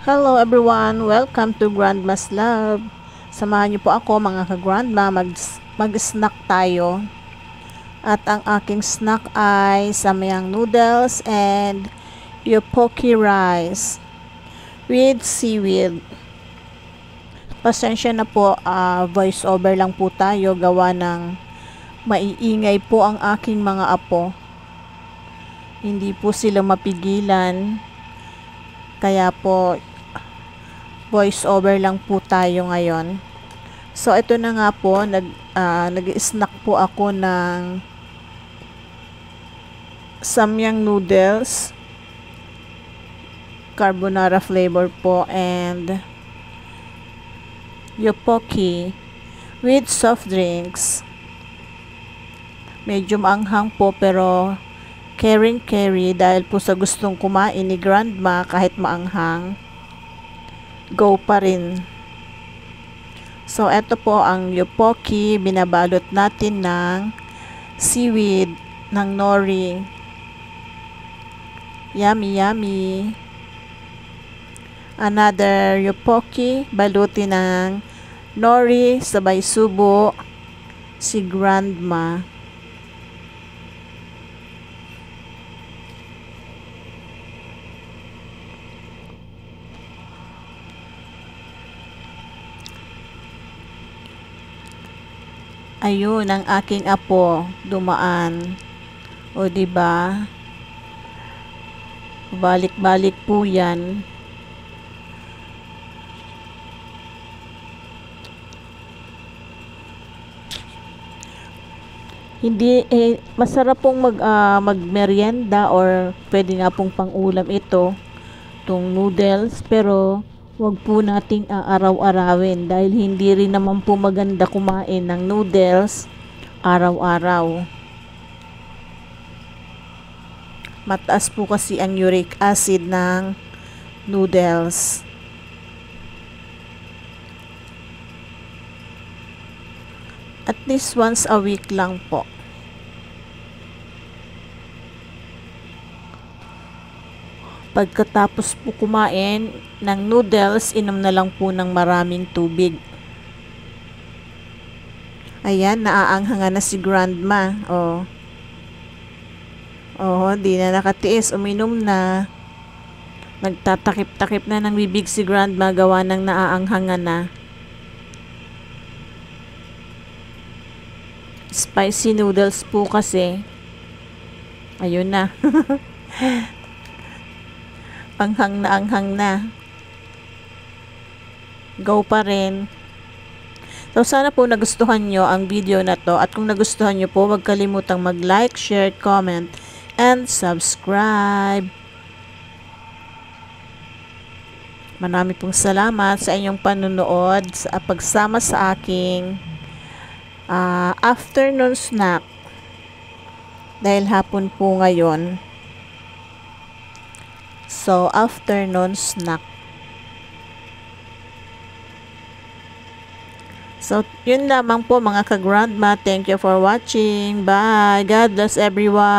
Hello everyone! Welcome to Grandma's Love. Samahan niyo po ako mga ka-grandma, mag-snack tayo. At ang aking snack ay samyang noodles and tteokbokki rice with seaweed. Pasensya na po, voice over lang po tayo gawa ng maiingay po ang aking mga apo. Hindi po sila mapigilan. Kaya po voice over lang po tayo ngayon. So ito na nga po, nag-snack po ako ng samyang noodles, carbonara flavor po, and tteokbokki with soft drinks. Medyo maanghang po pero carry dahil po sa gustong kumain ni grandma kahit maanghang, go pa rin. So eto po ang tteokbokki, binabalot natin ng seaweed, ng nori. Yummy yummy. Another tteokbokki, balutin ng nori, sabay subo si grandma. Ayun ang aking apo dumaan. O diba? Balik-balik po 'yan. Hindi masarap pong magmerienda or pwede nga pong pang-ulam ito, tong noodles, pero wag po nating araw-arawin dahil hindi rin naman po maganda kumain ng noodles araw-araw. Mataas po kasi ang uric acid ng noodles. At least once a week lang po. Pagkatapos po kumain ng noodles, inom na lang po ng maraming tubig. Ayan, naaanghangan na si grandma. Di na nakatiis, uminom na. Nagtatakip-takip na ng bibig si grandma gawa ng naaanghangan na. Spicy noodles po kasi. Ayun na. Anghang na. Go pa rin. So sana po nagustuhan nyo ang video na to, at kung nagustuhan nyo po, huwag kalimutang mag-like, share, comment, and subscribe. Marami pong salamat sa inyong panunood, sa pagsama sa aking afternoon snack dahil hapon po ngayon. So afternoon snack. So yun lamang po mga ka-grandma. Thank you for watching. Bye. God bless everyone.